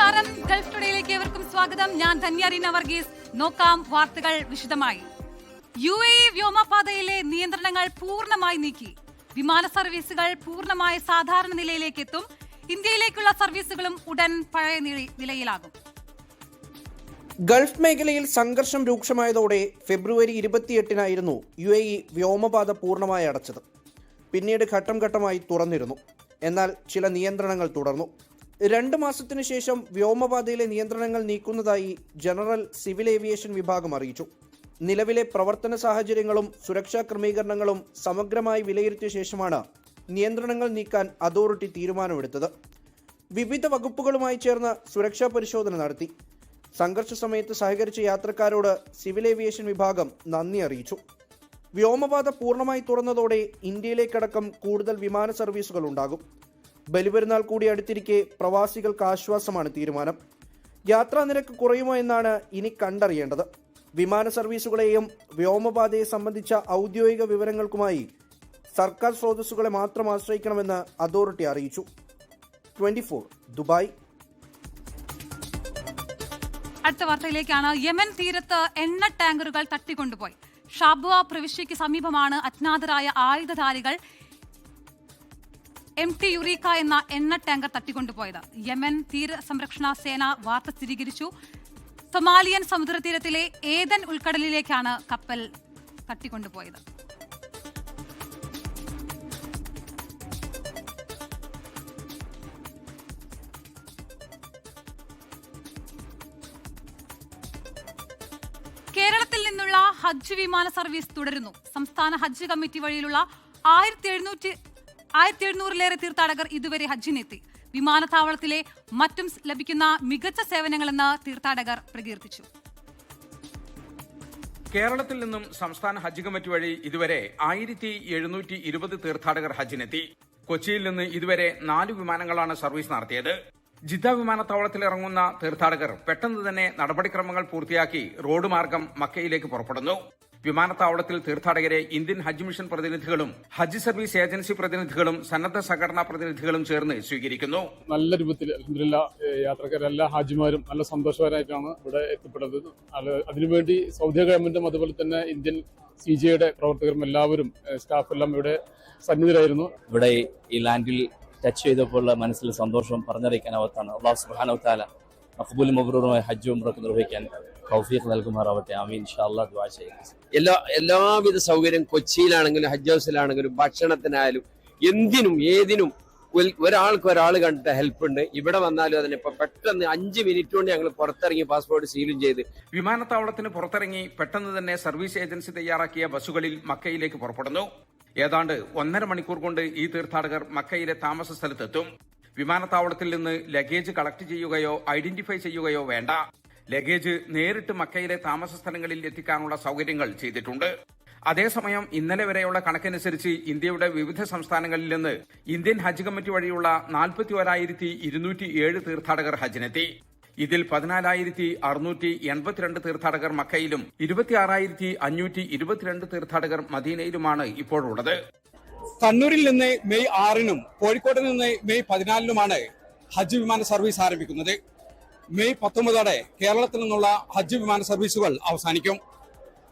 നമസ്കാരം, ഗൾഫ് ടുഡേയിലേക്ക് ഏവർക്കും സ്വാഗതം. ഞാൻ ധന്യാരീന വർഗീസ്. നോക്കാം വാർത്തകൾ വിശദമായി. UAE വ്യോമപാതയിലെ നിയന്ത്രണങ്ങൾ പൂർണ്ണമായി നീക്കി. വിമാന സർവീസുകൾ പൂർണ്ണമായ സാധാരണ നിലയിലേക്ക് എത്തും. ഇന്ത്യയിലേക്കുള്ള സർവീസുകളും ഉടൻ പഴയ നിലയിലാകും. ഗൾഫ് മേഖലയിൽ സംഘർഷം രൂക്ഷമായതോടെ ഫെബ്രുവരി 28-നായിരുന്നു UAE വ്യോമപാത പൂർണ്ണമായി അടച്ചത്. പിന്നീട് ഘട്ടം ഘട്ടമായി തുറന്നിരുന്നു. എന്നാൽ ചില നിയന്ത്രണങ്ങൾ തുടർന്നു. 2 മാസത്തിനു ശേഷം വ്യോമപാതയിലെ നിയന്ത്രണങ്ങൾ നീക്കുന്നതായി ജനറൽ സിവിൽ ഏവിയേഷൻ വിഭാഗം അറിയിച്ചു. നിലവിലെ പ്രവർത്തന സാഹചര്യങ്ങളും സുരക്ഷാ ക്രമീകരണങ്ങളും സമഗ്രമായി വിലയിരുത്തിയ ശേഷമാണ് നിയന്ത്രണങ്ങൾ നീക്കാൻ അതോറിറ്റി തീരുമാനമെടുത്തത്. വിവിധ വകുപ്പുകളുമായി ചേർന്ന് സുരക്ഷാ പരിശോധന നടത്തി. സംഘർഷ സമയത്ത് സഹകരിച്ച യാത്രക്കാരോട് സിവിൽ ഏവിയേഷൻ വിഭാഗം നന്ദി അറിയിച്ചു. വ്യോമപാത പൂർണ്ണമായി തുറന്നതോടെ ഇന്ത്യയിലേക്കടക്കം കൂടുതൽ വിമാന സർവീസുകൾ ഉണ്ടാകും. ബലിപെരുന്നാൾ കൂടി അടുത്തിരിക്കെ പ്രവാസികൾക്ക് ആശ്വാസമാണ് തീരുമാനം. യാത്രാ നിരക്ക് കുറയുമോ എന്നാണ് ഇനി കണ്ടറിയേണ്ടത്. വിമാന സർവീസുകളെയും വ്യോമപാതയെ സംബന്ധിച്ച ഔദ്യോഗിക വിവരങ്ങൾക്കുമായി സർക്കാർ സ്രോതസ്സുകളെ മാത്രം ആശ്രയിക്കണമെന്ന് അതോറിറ്റി അറിയിച്ചു. 24 ദുബായ്. അടുത്ത വാർത്തയിലേക്കാണ്. യമൻ തീരത്ത് എണ്ണ ടാങ്കറുകൾ തട്ടിക്കൊണ്ടുപോയി. ഷാബുവ പ്രവിശ്യയ്ക്ക് സമീപമാണ് അജ്ഞാതരായ ആയുധധാരികൾ MT യുറീക്ക എന്ന എണ്ണ ടാങ്കർ തട്ടിക്കൊണ്ടുപോയത്. യമൻ തീര സംരക്ഷണ സേന വാർത്ത സ്ഥിരീകരിച്ചു. സൊമാലിയൻ സമുദ്രതീരത്തിലെ ഏദൻ ഉൾക്കടലിലേക്കാണ് കപ്പൽ തട്ടിക്കൊണ്ടുപോയത്. കേരളത്തിൽ നിന്നുള്ള ഹജ്ജ് വിമാന സർവീസ് തുടരുന്നു. സംസ്ഥാന ഹജ്ജ് കമ്മിറ്റി വഴിയിലുള്ള 1700-ലേറെ തീർത്ഥാടകർ ഇതുവരെ ഹജ്ജിനെത്തി. വിമാനത്താവളത്തിലെ മറ്റും ലഭിക്കുന്ന മികച്ച സേവനങ്ങളെന്ന് തീർത്ഥാടകർ പ്രകീർത്തിച്ചു. കേരളത്തിൽ നിന്നും സംസ്ഥാന ഹജ്ജ് കമ്മിറ്റി വഴി ഇതുവരെ 1720 തീർത്ഥാടകർ ഹജ്ജിനെത്തി. കൊച്ചിയിൽ നിന്ന് ഇതുവരെ 4 വിമാനങ്ങളാണ് സർവീസ് നടത്തിയത്. ജിദ്ദ വിമാനത്താവളത്തിൽ ഇറങ്ങുന്ന തീർത്ഥാടകർ പെട്ടെന്ന് തന്നെ നടപടിക്രമങ്ങൾ പൂർത്തിയാക്കി റോഡ് മാർഗം മക്കയിലേക്ക് പുറപ്പെടുന്നു. വിമാനത്താവളത്തിൽ തീർത്ഥാടകരെ ഇന്ത്യൻ ഹജ്ജ് മിഷൻ പ്രതിനിധികളും ഹജ്ജ് സർവീസ് ഏജൻസി പ്രതിനിധികളും സന്നദ്ധ സംഘടനാ പ്രതിനിധികളും ചേർന്ന് സ്വീകരിക്കുന്നു. നല്ല രൂപത്തിൽ യാത്രക്കാരെല്ലാ ഹാജിമാരും നല്ല സന്തോഷകരമായിട്ടാണ് ഇവിടെ എത്തിപ്പെടുന്നത്. അതിനുവേണ്ടി സൗദി ഗവൺമെന്റും അതുപോലെ തന്നെ ഇന്ത്യൻ CJയുടെ പ്രവർത്തകരും എല്ലാവരും സ്റ്റാഫെല്ലാം ഇവിടെ സന്നിധരായിരുന്നു. ഇവിടെ ഈ ലാൻഡിൽ ടച്ച് ചെയ്തപ്പോഴുള്ള മനസ്സിൽ സന്തോഷം പറഞ്ഞറിയിക്കാനാവത്താണ്. അല്ലാഹു സുബ്ഹാനഹു വ തആല മഖ്ബൂലും മബ്റൂറുമായ ഹജ്ജ് ഉംറക്ക് നിർവഹിക്കാൻ തൗഫീഖ് നൽകുമാറാവട്ടെ. ആമീൻ. ഇൻഷാ അല്ലാഹ് ദുആ ചെയ്യുക. എല്ലാവിധ സൗകര്യം കൊച്ചിയിലാണെങ്കിലും ഹജ്ജ് ഹൗസിലാണെങ്കിലും ഭക്ഷണത്തിനായാലും എന്തിനും ഏതിനും ഒരാൾ കണ്ടിട്ട് ഹെൽപ്പ് ഉണ്ട്. ഇവിടെ വന്നാലും അതിനിപ്പോ പെട്ടെന്ന് 5 മിനിറ്റ് കൊണ്ട് ഞങ്ങൾ പുറത്തിറങ്ങി പാസ്പോർട്ട് സീലും ചെയ്ത് വിമാനത്താവളത്തിന് പുറത്തിറങ്ങി പെട്ടെന്ന് തന്നെ സർവീസ് ഏജൻസി തയ്യാറാക്കിയ ബസ്സുകളിൽ മക്കയിലേക്ക് പുറപ്പെടുന്നു. ഏതാണ്ട് 1.5 മണിക്കൂർ കൊണ്ട് ഈ തീർത്ഥാടകർ മക്കയിലെ താമസ സ്ഥലത്തെത്തും. വിമാനത്താവളത്തിൽ നിന്ന് ലഗേജ് കളക്ട് ചെയ്യുകയോ ഐഡന്റിഫൈ ചെയ്യുകയോ വേണ്ട. ലഗേജ് നേരിട്ട് മക്കയിലെ താമസ സ്ഥലങ്ങളിൽ എത്തിക്കാനുള്ള സൗകര്യങ്ങൾ ചെയ്തിട്ടുണ്ട്. അതേസമയം ഇന്നലെ വരെയുള്ള കണക്കനുസരിച്ച് ഇന്ത്യയുടെ വിവിധ സംസ്ഥാനങ്ങളിൽ നിന്ന് ഇന്ത്യൻ ഹജ്ജ് കമ്മിറ്റി വഴിയുള്ള 41,207 തീർത്ഥാടകർ ഹജ്ജിനെത്തി. ഇതിൽ 14,682 തീർത്ഥാടകർ മക്കയിലും 26,522 തീർത്ഥാടകർ മദീനയിലുമാണ് ഇപ്പോഴുള്ളത്. കണ്ണൂരിൽ നിന്ന് മെയ് 6-നും കോഴിക്കോട് നിന്ന് മെയ് 14-നുമാണ് ഹജ്ജ് വിമാന സർവീസ് ആരംഭിക്കുന്നത്. മെയ് 19-ഓടെ കേരളത്തിൽ നിന്നുള്ള ഹജ്ജ് വിമാന സർവീസുകൾ അവസാനിക്കും.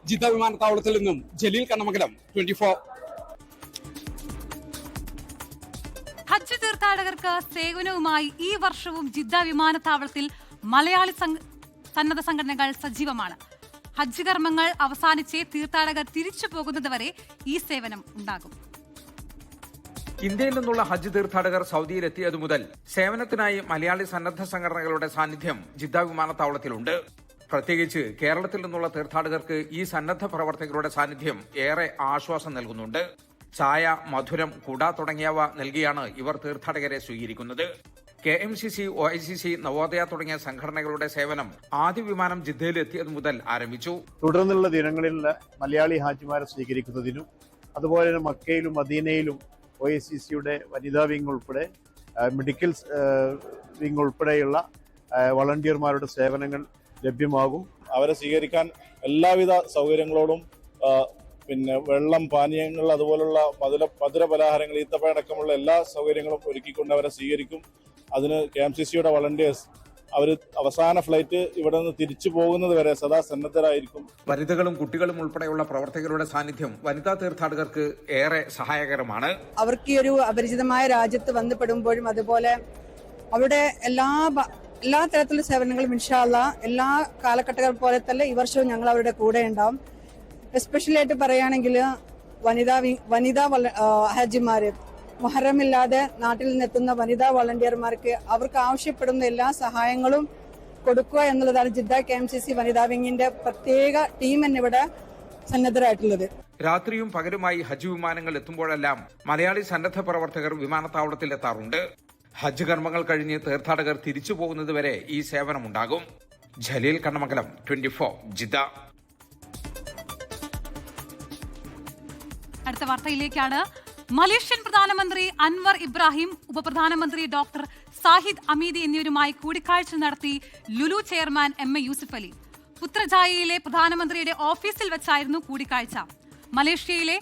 ജിദ്ദ വിമാനത്താവളത്തിൽ നിന്നും ജലീൽ കണ്ണമംഗലം, 24. ഹജ്ജ് തീർത്ഥാടകർക്ക് സേവനവുമായി ഈ വർഷവും ജിദ്ദ വിമാനത്താവളത്തിൽ മലയാളി സന്നദ്ധ സംഘടനകൾ സജീവമാണ്. ഹജ്ജ് കർമ്മങ്ങൾ അവസാനിച്ച് തീർത്ഥാടകർ തിരിച്ചു പോകുന്നതുവരെ ഈ സേവനം ഉണ്ടാകും. ഇന്ത്യയിൽ നിന്നുള്ള ഹജ്ജ് തീർത്ഥാടകർ സൗദിയിലെത്തിയതു മുതൽ സേവനത്തിനായി മലയാളി സന്നദ്ധ സംഘടനകളുടെ സാന്നിധ്യം ജിദ്ദ വിമാനത്താവളത്തിലുണ്ട്. പ്രത്യേകിച്ച് കേരളത്തിൽ നിന്നുള്ള തീർത്ഥാടകർക്ക് ഈ സന്നദ്ധ പ്രവർത്തകരുടെ സാന്നിധ്യം ഏറെ ആശ്വാസം നൽകുന്നുണ്ട്. ചായ, മധുരം, കുട തുടങ്ങിയവ നൽകിയാണ് ഇവർ തീർത്ഥാടകരെ സ്വീകരിക്കുന്നത്. KMCC, OICC, നവോദയ തുടങ്ങിയ സംഘടനകളുടെ സേവനം ആദ്യ വിമാനം ജിദ്ദയിൽ എത്തിയതു മുതൽ ആരംഭിച്ചു. തുടർന്നുള്ള ദിനങ്ങളിൽ മലയാളി ഹാജിമാരെ സ്വീകരിക്കുന്നതിനും അതുപോലെ തന്നെ മക്കയിലും മദീനയിലും OICCയുടെ വനിതാ വിംഗ് ഉൾപ്പെടെ മെഡിക്കൽ വിംഗ് ഉൾപ്പെടെയുള്ള വളണ്ടിയർമാരുടെ സേവനങ്ങൾ ലഭ്യമാകും. അവരെ സ്വീകരിക്കാൻ എല്ലാവിധ സൗകര്യങ്ങളോടും പിന്നെ വെള്ളം, പാനീയങ്ങൾ, അതുപോലുള്ള മധുര പലഹാരങ്ങൾ, ഈത്തപ്പഴടക്കമുള്ള എല്ലാ സൗകര്യങ്ങളും ഒരുക്കിക്കൊണ്ട് അവരെ സ്വീകരിക്കും. അതിന് KMCCയുടെ വളണ്ടിയേഴ്സ് അവർ അവസാന ഫ്ലൈറ്റ് ഇവിടെ നിന്ന് തിരിച്ചു പോകുന്നത് വരെ സദാ സന്നദ്ധരായിരിക്കും. വനിതകളും കുട്ടികളും ഉൾപ്പെടെയുള്ള പ്രവർത്തകരുടെ സാന്നിധ്യം വനിതാ തീർത്ഥാടകർക്ക് ഏറെ സഹായകരമാണ്. അവർക്ക് ഈ ഒരു അപരിചിതമായ രാജ്യത്ത് വന്നുപെടുമ്പോഴും അതുപോലെ അവിടെ എല്ലാ തരത്തിലുള്ള സേവനങ്ങളും ഇൻഷാ അല്ലാഹ് എല്ലാ കാലഘട്ടങ്ങൾ പോലെ തന്നെ ഈ വർഷവും ഞങ്ങൾ അവരുടെ കൂടെ ഉണ്ടാവും. എസ്പെഷ്യലി ആയിട്ട് പറയുകയാണെങ്കിൽ വനിതാ ഹാജിമാര്, മുഹറമില്ലാതെ നാട്ടിൽ നിന്നെത്തുന്ന വനിതാ വളണ്ടിയർമാർക്ക് അവർക്ക് ആവശ്യപ്പെടുന്ന എല്ലാ സഹായങ്ങളും കൊടുക്കുക എന്നുള്ളതാണ് ജിദ്ദ KMCC വനിതാ വിങ്ങിന്റെ പ്രത്യേക ടീം എന്നിവിടെ സന്നദ്ധരായിട്ടുള്ളത്. രാത്രിയും പകലുമായി ഹജ്ജ് വിമാനങ്ങൾ എത്തുമ്പോഴെല്ലാം മലയാളി സന്നദ്ധ പ്രവർത്തകർ വിമാനത്താവളത്തിൽ എത്താറുണ്ട്. ഹജ്ജ് കർമ്മങ്ങൾ കഴിഞ്ഞ് തീർത്ഥാടകർ തിരിച്ചു പോകുന്നതുവരെ ഈ സേവനമുണ്ടാകും. ജലീൽ കണ്ണമംഗലം, 24 ജിദ്ദ. അടുത്ത വാർത്തയിലേക്കാണ്. മലേഷ്യൻ പ്രധാനമന്ത്രി അൻവർ ഇബ്രാഹിം, ഉപപ്രധാനമന്ത്രി ഡോക്ടർ സാഹിദ് അമീദി എന്നിവരുമായി കൂടിക്കാഴ്ച നടത്തി ലുലു ചെയർമാൻ MA യൂസഫ് അലി. പുത്രജായയിലെ പ്രധാനമന്ത്രിയുടെ ഓഫീസിൽ വെച്ചായിരുന്നു കൂടിക്കാഴ്ച. മലേഷ്യയിലെ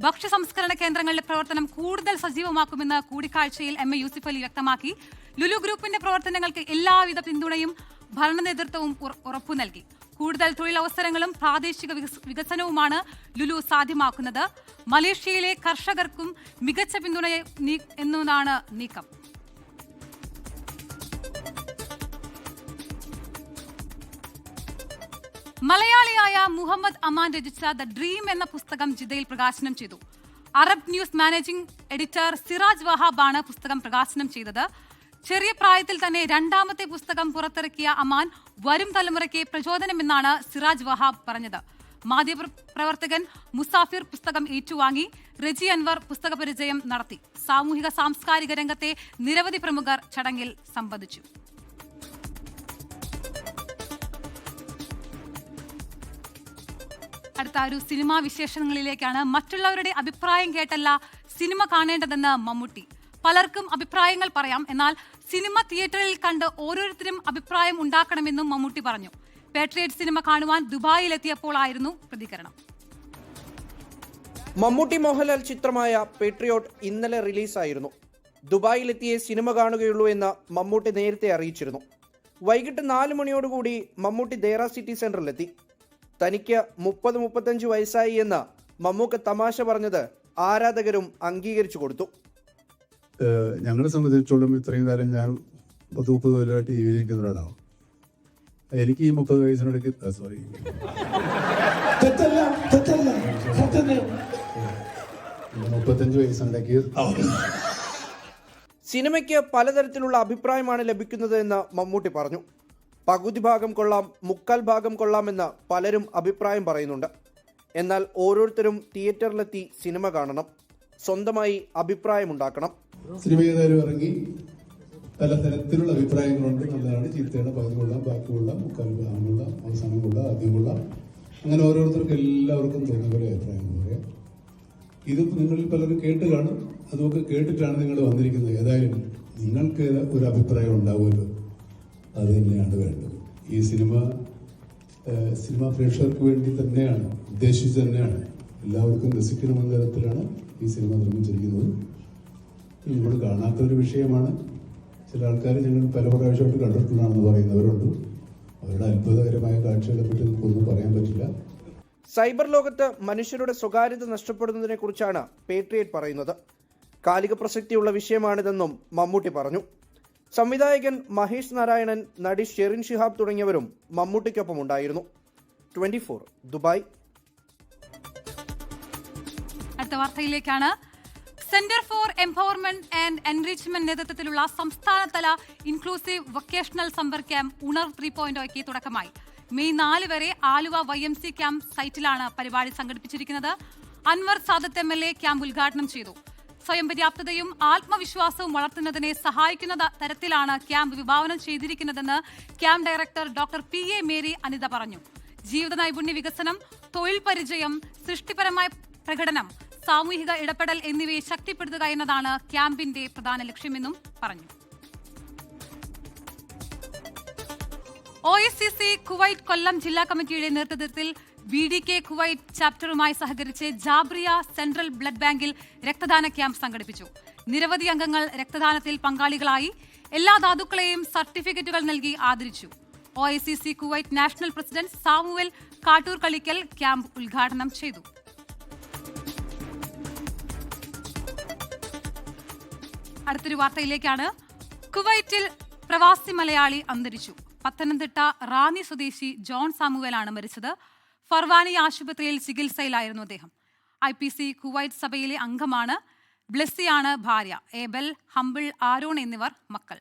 ഭക്ഷ്യ സംസ്കരണ കേന്ദ്രങ്ങളുടെ പ്രവർത്തനം കൂടുതൽ സജീവമാക്കുമെന്ന് കൂടിക്കാഴ്ചയിൽ MA യൂസഫ് അലി വ്യക്തമാക്കി. ലുലു ഗ്രൂപ്പിന്റെ പ്രവർത്തനങ്ങൾക്ക് എല്ലാവിധ പിന്തുണയും ഭരണ നേതൃത്വവും ഉറപ്പു നൽകി. കൂടുതൽ തൊഴിലവസരങ്ങളും പ്രാദേശിക വികസനവുമാണ് ലുലു സാധ്യമാക്കുന്നത്. മലേഷ്യയിലെ കർഷകർക്കും മികച്ച പിന്തുണ എന്നതാണ് നീക്കം. മലയാളിയായ മുഹമ്മദ് അമാൻ രചിച്ച ദ ഡ്രീം എന്ന പുസ്തകം ജിദ്ദയിൽ പ്രകാശനം ചെയ്തു. Arab News managing editor Siraj വഹാബാണ് പുസ്തകം പ്രകാശനം ചെയ്തത്. ചെറിയ പ്രായത്തിൽ തന്നെ രണ്ടാമത്തെ പുസ്തകം പുറത്തിറക്കിയ അമാൻ വരും തലമുറയ്ക്ക് പ്രചോദനമെന്നാണ് സിറാജ് വഹാബ് പറഞ്ഞത്. മാധ്യമപ്രവർത്തകൻ മുസാഫിർ പുസ്തകം ഏറ്റുവാങ്ങി. റജി അൻവർ പുസ്തക പരിചയം നടത്തി. സാമൂഹിക സാംസ്കാരിക രംഗത്തെ നിരവധി പ്രമുഖർ ചടങ്ങിൽ സംബന്ധിച്ചു. അടുത്ത ഒരു സിനിമാ വിശേഷങ്ങളിലേക്കാണ്. മറ്റുള്ളവരുടെ അഭിപ്രായം കേട്ടല്ല സിനിമ കാണേണ്ടതെന്ന് മമ്മൂട്ടി. പലർക്കും അഭിപ്രായങ്ങൾ പറയാം, എന്നാൽ സിനിമ തിയേറ്ററിൽ കണ്ട് ഓരോരുത്തരും അഭിപ്രായം ഉണ്ടാക്കണമെന്നും മമ്മൂട്ടി പറഞ്ഞു. പാട്രിയറ്റ് സിനിമ കാണുവാൻ ദുബായിലെത്തിയപ്പോഴായിരുന്നു പ്രതികരണം. മമ്മൂട്ടി മോഹൻലാൽ ചിത്രമായ പേട്രിയോട്ട് ഇന്നലെ റിലീസായിരുന്നു. ദുബായിലെത്തിയേ സിനിമ കാണുകയുള്ളൂ എന്ന് മമ്മൂട്ടി നേരത്തെ അറിയിച്ചിരുന്നു. വൈകിട്ട് 4 മണിയോടുകൂടി മമ്മൂട്ടി ദേറ സിറ്റി സെന്ററിലെത്തി. തനിക്ക് 30-35 വയസ്സായി എന്ന് മമ്മൂക്ക തമാശ പറഞ്ഞത് ആരാധകരും അംഗീകരിച്ചു കൊടുത്തു. ഞങ്ങളെ സംബന്ധിച്ചിടത്തോളം ഇത്രയും കാലം ഞാൻ 30 കൊല്ലമായിട്ട് ജീവിക്കുന്ന ഒരാളാണ്. എനിക്ക് ഈ 30 വയസ്സിനിടയ്ക്ക് 35 വയസ്സിനിടയ്ക്ക് സിനിമയ്ക്ക് പലതരത്തിലുള്ള അഭിപ്രായമാണ് ലഭിക്കുന്നത് എന്ന് മമ്മൂട്ടി പറഞ്ഞു. പകുതി ഭാഗം കൊള്ളാം, 1/4 ഭാഗം കൊള്ളാമെന്ന് പലരും അഭിപ്രായം പറയുന്നുണ്ട്. എന്നാൽ ഓരോരുത്തരും തിയേറ്ററിലെത്തി സിനിമ കാണണം, സ്വന്തമായി അഭിപ്രായമുണ്ടാക്കണം. സിനിമ ഏതായാലും ഇറങ്ങി പലതരത്തിലുള്ള അഭിപ്രായങ്ങളുണ്ട്. നല്ലതാണ്, ചീത്തയാണ്, പകുതി കൊള്ളാം, ബാക്കി കൊള്ളാം, 1/4 ഭാഗം കൊള്ളാം, അവസാനം കൊള്ളാം, ആദ്യം കൊള്ളാം, അങ്ങനെ ഓരോരുത്തർക്കും എല്ലാവർക്കും തോന്നിയ പോലെ അഭിപ്രായങ്ങൾ പറയാം. ഇത് നിങ്ങളിൽ പലരും കേട്ട് കാണും. അതൊക്കെ കേട്ടിട്ടാണ് നിങ്ങൾ വന്നിരിക്കുന്നത്. ഏതായാലും നിങ്ങൾക്ക് ഒരു അഭിപ്രായം ഉണ്ടാവുമല്ലോ, അത് തന്നെയാണ് വേണ്ടത്. ഈ സിനിമ പ്രേക്ഷകർക്ക് വേണ്ടി തന്നെയാണ്, ഉദ്ദേശിച്ച് തന്നെയാണ്, എല്ലാവർക്കും രസിക്കണമെന്ന തരത്തിലാണ് ഈ സിനിമ നിർമ്മിച്ചിരിക്കുന്നത്. നമ്മൾ കാണാത്തൊരു വിഷയമാണ്. ചില ആൾക്കാർ ഞങ്ങൾ പല പ്രാവശ്യമായിട്ട് കണ്ടിട്ടുള്ളതാണെന്ന് പറയുന്നവരുണ്ട്. അവരുടെ അത്ഭുതകരമായ കാഴ്ചകളെ പറ്റി നമുക്കൊന്നും പറയാൻ പറ്റില്ല. സൈബർ ലോകത്ത് മനുഷ്യരുടെ സ്വകാര്യത നഷ്ടപ്പെടുന്നതിനെ കുറിച്ചാണ് പേട്രിയറ്റ് പറയുന്നത്. കാലിക പ്രസക്തിയുള്ള വിഷയമാണിതെന്നും മമ്മൂട്ടി പറഞ്ഞു. സംവിധായകൻ മഹേഷ് നാരായണൻ, നടി ഷെറിൻ ഷിഹാബ് തുടങ്ങിയവരും മമ്മൂട്ടിക്കൊപ്പം ഉണ്ടായിരുന്നു. 24 ദുബായ്. അടുത്ത വാർത്തയിലേക്കാണ്. Centre for empowerment and enrichment നേതൃത്വത്തിലുള്ള സംസ്ഥാനതല inclusive vocational summer camp Unar 3.0 തുടക്കമായി. മെയ് 4 വരെ ആലുവ YMC ക്യാമ്പ് സൈറ്റിലാണ് പരിപാടി സംഘടിപ്പിച്ചിരിക്കുന്നത്. അൻവർ സാദത്ത് MLA ക്യാമ്പ് ഉദ്ഘാടനം ചെയ്തു. സ്വയം പര്യാപ്തതയും ആത്മവിശ്വാസവും വളർത്തുന്നതിനെ സഹായിക്കുന്ന തരത്തിലാണ് ക്യാമ്പ് വിഭാവനം ചെയ്തിരിക്കുന്നതെന്ന് camp director doctor PA Mary Anitha പറഞ്ഞു. ജീവിത നൈപുണ്യ വികസനം, തൊഴിൽ പരിചയം, സൃഷ്ടിപരമായ പ്രകടനം, സാമൂഹിക ഇടപെടൽ എന്നിവയെ ശക്തിപ്പെടുത്തുക എന്നതാണ് ക്യാമ്പിന്റെ പ്രധാന ലക്ഷ്യമെന്നും പറഞ്ഞു. OSCC കുവൈറ്റ് കൊല്ലം ജില്ലാ കമ്മിറ്റിയുടെ നേതൃത്വത്തിൽ BDK കുവൈറ്റ് ചാപ്റ്ററുമായി സഹകരിച്ച് ജാബ്രിയ സെൻട്രൽ ബ്ലഡ് ബാങ്കിൽ രക്തദാന ക്യാമ്പ് സംഘടിപ്പിച്ചു. നിരവധി അംഗങ്ങൾ രക്തദാനത്തിൽ പങ്കാളികളായി. എല്ലാ ധാതുക്കളെയും സർട്ടിഫിക്കറ്റുകൾ നൽകി ആദരിച്ചു. OICC Kuwait national president Samuel Kattoor Kalikkal camp ഉദ്ഘാടനം ചെയ്തു. അടുത്തൊരു വാർത്തയിലേക്കാണ്. കുവൈറ്റിൽ പ്രവാസി മലയാളി അന്തരിച്ചു. പത്തനംതിട്ട റാന്നി സ്വദേശി ജോൺ സാമുവലാണ് മരിച്ചത്. ഫർവാനി ആശുപത്രിയിൽ ചികിത്സയിലായിരുന്നു അദ്ദേഹം. IPC കുവൈറ്റ് സഭയിലെ അംഗമാണ്. ബ്ലെസ്സിയാണ് ഭാര്യ. ഏബൽ, ഹംബിൾ, ആരോൺ എന്നിവർ മക്കൾ.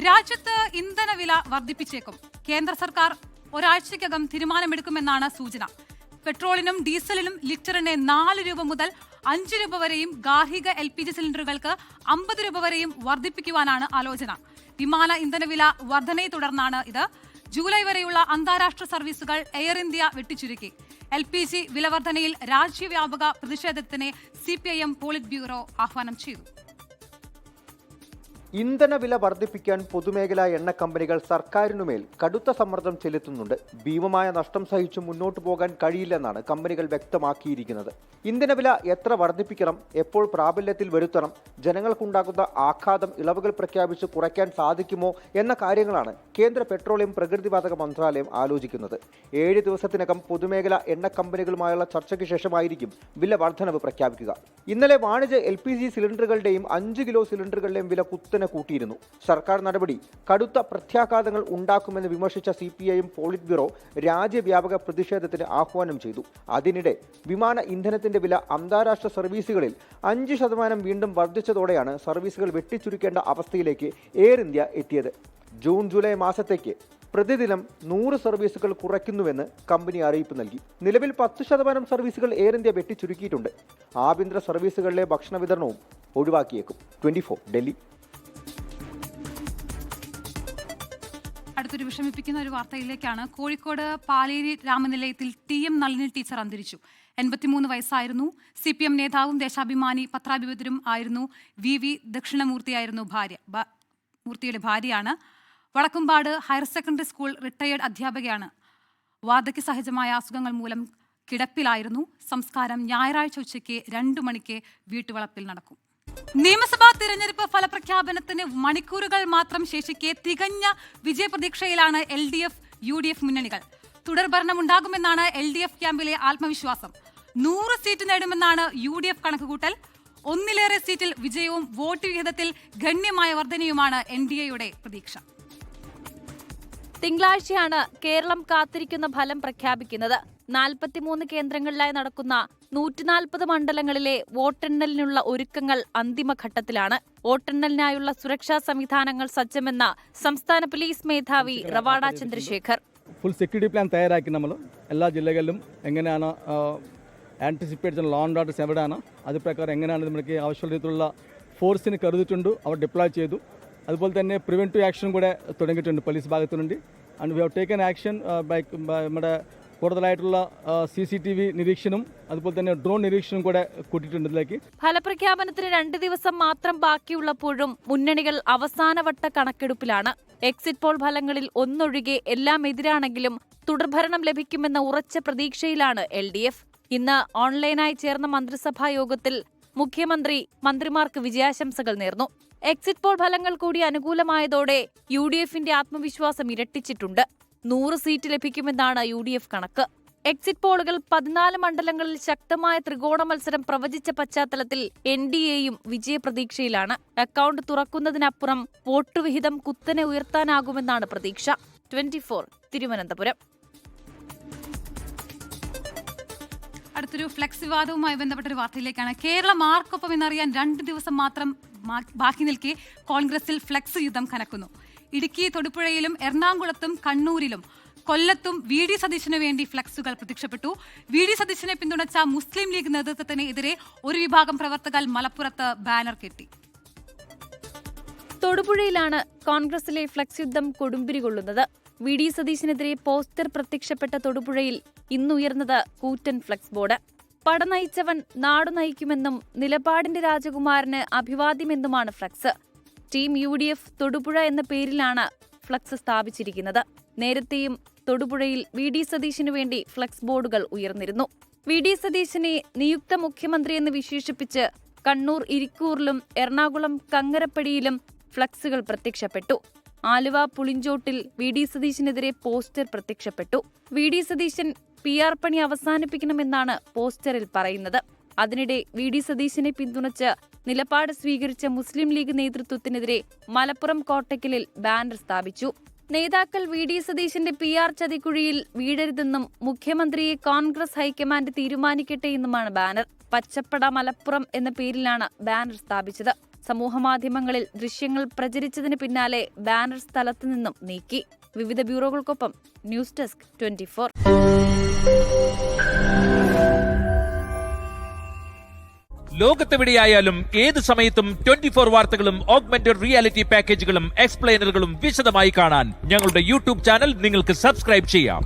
രാജ്യത്ത് ഇന്ധനവില വർദ്ധിപ്പിച്ചേക്കും. കേന്ദ്ര സർക്കാർ ഒരാഴ്ചയ്ക്കകം തീരുമാനമെടുക്കുമെന്നാണ് സൂചന. പെട്രോളിനും ഡീസലിനും ലിറ്ററിന് 4 രൂപ മുതൽ 5 രൂപ വരെയും ഗാർഹിക LPG സിലിണ്ടറുകൾക്ക് 50 രൂപ വരെയും വർദ്ധിപ്പിക്കുവാനാണ് ആലോചന. വിമാന ഇന്ധനവില വർധനയെ തുടർന്നാണ് ഇത്. ജൂലൈ വരെയുള്ള അന്താരാഷ്ട്ര സർവീസുകൾ എയർ ഇന്ത്യ വെട്ടിച്ചുരുക്കി. LPG വില വർധനയിൽ രാജ്യവ്യാപക പ്രതിഷേധത്തിന് CPIM പോളിറ്റ് ബ്യൂറോ ആഹ്വാനം ചെയ്തു. ഇന്ധനവില വർദ്ധിപ്പിക്കാൻ പൊതുമേഖലാ എണ്ണ കമ്പനികൾ സർക്കാരിനുമേൽ കടുത്ത സമ്മർദ്ദം ചെലുത്തുന്നുണ്ട്. ഭീമമായ നഷ്ടം സഹിച്ചു മുന്നോട്ടു പോകാൻ കഴിയില്ലെന്നാണ് കമ്പനികൾ വ്യക്തമാക്കിയിരിക്കുന്നത്. ഇന്ധനവില എത്ര വർദ്ധിപ്പിക്കണം, എപ്പോൾ പ്രാബല്യത്തിൽ വരുത്തണം, ജനങ്ങൾക്കുണ്ടാകുന്ന ആഘാതം ഇളവുകൾ പ്രഖ്യാപിച്ച് കുറയ്ക്കാൻ സാധിക്കുമോ എന്ന കാര്യങ്ങളാണ് കേന്ദ്ര പെട്രോളിയം പ്രകൃതിവാതക മന്ത്രാലയം ആലോചിക്കുന്നത്. 7 ദിവസത്തിനകം പൊതുമേഖലാ എണ്ണ കമ്പനികളുമായുള്ള ചർച്ചയ്ക്ക് ശേഷമായിരിക്കും വില വർധനവ് പ്രഖ്യാപിക്കുക. ഇന്നലെ വാണിജ്യ LPG സിലിണ്ടറുകളുടെയും 5 കിലോ സിലിണ്ടറുകളുടെയും വില കുത്തനെ കൂട്ടിയിരുന്നു. സർക്കാർ നടപടി കടുത്ത പ്രത്യാഘാതങ്ങൾ ഉണ്ടാക്കുമെന്ന് വിമർശിച്ച CPIM പോളിറ്റ് ബ്യൂറോ രാജ്യവ്യാപക പ്രതിഷേധത്തിന് ആഹ്വാനം ചെയ്തു. അതിനിടെ വിമാന ഇന്ധനത്തിന്റെ വില അന്താരാഷ്ട്ര സർവീസുകളിൽ 5% വീണ്ടും വർദ്ധിച്ചതോടെയാണ് സർവീസുകൾ വെട്ടിച്ചുരുക്കേണ്ട അവസ്ഥയിലേക്ക് എയർ ഇന്ത്യ എത്തിയത്. ജൂൺ ജൂലൈ മാസത്തേക്ക് പ്രതിദിനം 100 സർവീസുകൾ കുറയ്ക്കുന്നുവെന്ന് കമ്പനി അറിയിപ്പ് നൽകി. നിലവിൽ 10% സർവീസുകൾ എയർ ഇന്ത്യ വെട്ടിച്ചുരുക്കിയിട്ടുണ്ട്. ആഭ്യന്തര സർവീസുകളിലെ ഭക്ഷണ വിതരണവും ഒഴിവാക്കിയേക്കും. 24 ഡൽഹി. അടുത്തൊരു വിഷമിപ്പിക്കുന്ന ഒരു വാർത്തയിലേക്കാണ്. കോഴിക്കോട് പാലേരി രാമനിലയത്തിൽ TM നളിനി ടീച്ചർ അന്തരിച്ചു. 83 വയസ്സായിരുന്നു. CPM നേതാവും ദേശാഭിമാനി പത്രാധിപരും ആയിരുന്നു. VV ദക്ഷിണമൂർത്തിയായിരുന്നു മൂർത്തിയുടെ ഭാര്യയാണ്. Vadakkumpad higher secondary school retired അധ്യാപകയാണ്. വാർദ്ധക്യ സഹജമായ അസുഖങ്ങൾ മൂലം കിടപ്പിലായിരുന്നു. സംസ്കാരം ഞായറാഴ്ച ഉച്ചയ്ക്ക് 2 മണിക്ക് വീട്ടുവളപ്പിൽ നടക്കും. നിയമസഭാ തിരഞ്ഞെടുപ്പ് ഫലപ്രഖ്യാപനത്തിന് മണിക്കൂറുകൾ മാത്രം ശേഷിക്കെ തികഞ്ഞ വിജയപ്രതീക്ഷയിലാണ് LDF UDF മുന്നണികൾ. തുടർഭരണമുണ്ടാകുമെന്നാണ് LDF ക്യാമ്പിലെ ആത്മവിശ്വാസം. 100 സീറ്റ് നേടുമെന്നാണ് UDF കണക്കുകൂട്ടൽ. 1-ലേറെ സീറ്റിൽ വിജയവും വോട്ട് വിഹിതത്തിൽ ഗണ്യമായ വർധനയുമാണ് NDAയുടെ പ്രതീക്ഷ. തിങ്കളാഴ്ചയാണ് കേരളം കാത്തിരിക്കുന്ന ഫലം പ്രഖ്യാപിക്കുന്നത്. 43 കേന്ദ്രങ്ങളിലായി നടക്കുന്ന 140 മണ്ഡലങ്ങളിലെ വോട്ടെണ്ണലിനുള്ള ഒരുക്കങ്ങൾ അന്തിമഘട്ടത്തിലാണ്. വോട്ടെണ്ണലിനായുള്ള സുരക്ഷാ സംവിധാനങ്ങൾ സജ്ജമെന്ന സംസ്ഥാന പോലീസ് മേധാവി Rawada Chandrasekhar. Full security plan തയ്യാറാക്കി നമ്മൾ എല്ലാ ജില്ലകളിലും എങ്ങനെയാണ് ആൻറ്റിസിപ്പേറ്റ് ചെയ്യുന്ന ലോ ആൻഡ് ഓർഡേഴ്സ് എവിടെയാണ്, അത് പ്രകാരം എങ്ങനെയാണ് നമുക്ക് ആവശ്യമുള്ള രീതിയിലുള്ള ഫോഴ്സിന് കരുതിയിട്ടുണ്ട്, അവർ ഡിപ്ലോയ് ചെയ്തു. അതുപോലെ തന്നെ പ്രിവെൻറ്റീവ് ആക്ഷൻ കൂടെ തുടങ്ങിയിട്ടുണ്ട് പോലീസ് ഭാഗത്തുനിന്നുണ്ട്. And we have taken action നമ്മുടെ കൂടുതലായിട്ടുള്ള CCTV നിരീക്ഷണം അതുപോലെ തന്നെ ഡ്രോൺ നിരീക്ഷണം കൂടെ കൂട്ടിയിട്ടുണ്ട് ഇതിലേക്ക്. ഫലപ്രഖ്യാപനത്തിന് 2 ദിവസം മാത്രം ബാക്കിയുള്ളപ്പോഴും മുന്നണികൾ അവസാനവട്ട കണക്കെടുപ്പിലാണ്. എക്സിറ്റ് പോൾ ഫലങ്ങളിൽ ഒന്നൊഴികെ എല്ലാം എതിരാണെങ്കിലും തുടർഭരണം ലഭിക്കുമെന്ന ഉറച്ച പ്രതീക്ഷയിലാണ് LDF. ഇന്ന് ഓൺലൈനായി ചേർന്ന മന്ത്രിസഭാ യോഗത്തിൽ മുഖ്യമന്ത്രി മന്ത്രിമാർക്ക് വിജയാശംസകൾ നേർന്നു. എക്സിറ്റ് പോൾ ഫലങ്ങൾ കൂടി അനുകൂലമായതോടെ UDFന്റെ ആത്മവിശ്വാസം ഇരട്ടിച്ചിട്ടുണ്ട്. 100 സീറ്റ് ലഭിക്കുമെന്നാണ് UDF കണക്ക്. എക്സിറ്റ് പോളുകൾ 14 മണ്ഡലങ്ങളിൽ ശക്തമായ ത്രികോണ മത്സരം പ്രവചിച്ച പശ്ചാത്തലത്തിൽ NDAയും വിജയപ്രതീക്ഷയിലാണ്. അക്കൗണ്ട് തുറക്കുന്നതിനപ്പുറം വോട്ടുവിഹിതം കുത്തനെ ഉയർത്താനാകുമെന്നാണ് പ്രതീക്ഷ. 24 തിരുവനന്തപുരം. അടുത്തൊരു ഫ്ലെക്സ് വിവാദവുമായി ബന്ധപ്പെട്ടൊരു വാർത്തയിലേക്കാണ്. കേരളം ആർക്കൊപ്പം എന്നറിയാൻ 2 ദിവസം മാത്രം ബാക്കി നിൽക്കെ കോൺഗ്രസിൽ ഫ്ലെക്സ് യുദ്ധം കനക്കുന്നു. ഇടുക്കി തൊടുപുഴയിലും എറണാകുളത്തും കണ്ണൂരിലും കൊല്ലത്തും VD സതീശന് വേണ്ടി ഫ്ലെക്സുകൾ പ്രത്യക്ഷപ്പെട്ടു. VD സതീശനെ പിന്തുണച്ച മുസ്ലിം ലീഗ് നേതൃത്വത്തിന് എതിരെ ഒരു വിഭാഗം പ്രവർത്തകർ മലപ്പുറത്ത് ബാനർ കെട്ടി. തൊടുപുഴയിലാണ് കോൺഗ്രസിലെ ഫ്ലെക്സ് യുദ്ധം കൊടുമ്പിരി കൊള്ളുന്നത്. VD സതീശനെതിരെ പോസ്റ്റർ പ്രത്യക്ഷപ്പെട്ട തൊടുപുഴയിൽ ഇന്നുയർന്നത് കൂറ്റൻ ഫ്ലെക്സ് ബോർഡ്. പട നയിച്ചവൻ നാടു നയിക്കുമെന്നും നിലപാടിന്റെ രാജകുമാരന് അഭിവാദ്യമെന്നുമാണ് ഫ്ലെക്സ്. ടീം UDF തൊടുപുഴ എന്ന പേരിലാണ് ഫ്ലെക്സ് സ്ഥാപിച്ചിരിക്കുന്നത്. നേരത്തെയും തൊടുപുഴയിൽ VD സതീശനു വേണ്ടി ഫ്ലെക്സ് ബോർഡുകൾ ഉയർന്നിരുന്നു. VD സതീശനെ നിയുക്ത മുഖ്യമന്ത്രിയെന്ന് വിശേഷിപ്പിച്ച് കണ്ണൂർ ഇരിക്കൂറിലും എറണാകുളം കങ്ങരപ്പടിയിലും ഫ്ലക്സുകൾ പ്രത്യക്ഷപ്പെട്ടു. ആലുവ പുളിഞ്ചോട്ടിൽ VD സതീശനെതിരെ പോസ്റ്റർ പ്രത്യക്ഷപ്പെട്ടു. VD സതീശൻ PR പണി അവസാനിപ്പിക്കണമെന്നാണ് പോസ്റ്ററിൽ പറയുന്നത്. അതിനിടെ VD സതീശനെ പിന്തുണച്ച് നിലപാട് സ്വീകരിച്ച മുസ്ലിം ലീഗ് നേതൃത്വത്തിനെതിരെ മലപ്പുറം കോട്ടക്കലിൽ ബാനർ സ്ഥാപിച്ചു. നേതാക്കൾ VD സതീശന്റെ PR ചതിക്കുഴിയിൽ വീഴരുതെന്നും മുഖ്യമന്ത്രിയെ കോൺഗ്രസ് ഹൈക്കമാൻഡ് തീരുമാനിക്കട്ടെ എന്നുമാണ് ബാനർ. പച്ചപ്പട മലപ്പുറം എന്ന പേരിലാണ് ബാനർ സ്ഥാപിച്ചത്. സമൂഹമാധ്യമങ്ങളിൽ ദൃശ്യങ്ങൾ പ്രചരിച്ചതിന് പിന്നാലെ ബാനർ സ്ഥലത്തു നിന്നും നീക്കി. വിവിധ ബ്യൂറോകൾക്കൊപ്പം ന്യൂസ് ഡെസ്ക് 24. ലോകത്തെവിടെയായാലും ഏത് സമയത്തും 24 വാർത്തകളും ഓഗ്മെന്റഡ് റിയാലിറ്റി പാക്കേജുകളും എക്സ്പ്ലെയിനറുകളും വിശദമായി കാണാൻ ഞങ്ങളുടെ YouTube ചാനൽ നിങ്ങൾക്ക് സബ്സ്ക്രൈബ് ചെയ്യാം.